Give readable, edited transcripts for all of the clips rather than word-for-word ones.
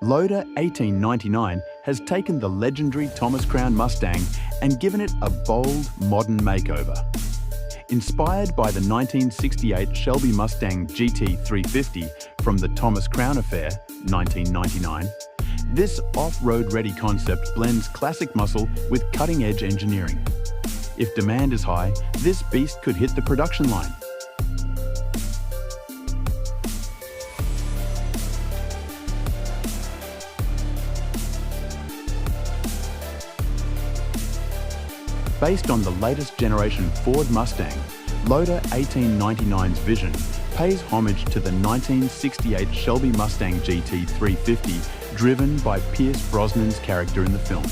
Loder1899 has taken the legendary Thomas Crown Mustang and given it a bold, modern makeover. Inspired by the 1968 Shelby Mustang GT350 from the Thomas Crown Affair, 1999, this off-road-ready concept blends classic muscle with cutting-edge engineering. If demand is high, this beast could hit the production line. Based on the latest generation Ford Mustang, Loder1899's vision pays homage to the 1968 Shelby Mustang GT350 driven by Pierce Brosnan's character in the film.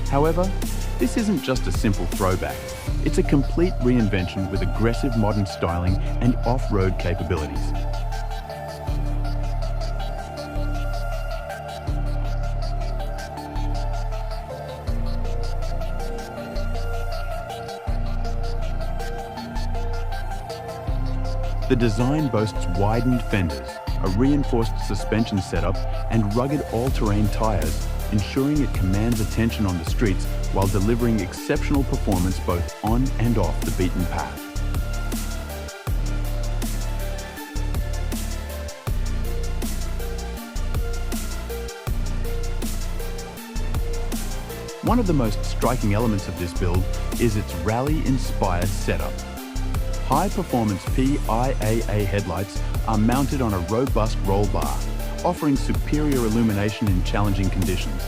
However, this isn't just a simple throwback. It's a complete reinvention with aggressive modern styling and off-road capabilities. The design boasts widened fenders, a reinforced suspension setup, and rugged all-terrain tires, ensuring it commands attention on the streets while delivering exceptional performance both on and off the beaten path. One of the most striking elements of this build is its rally-inspired setup. High-performance PIAA headlights are mounted on a robust roll bar, offering superior illumination in challenging conditions.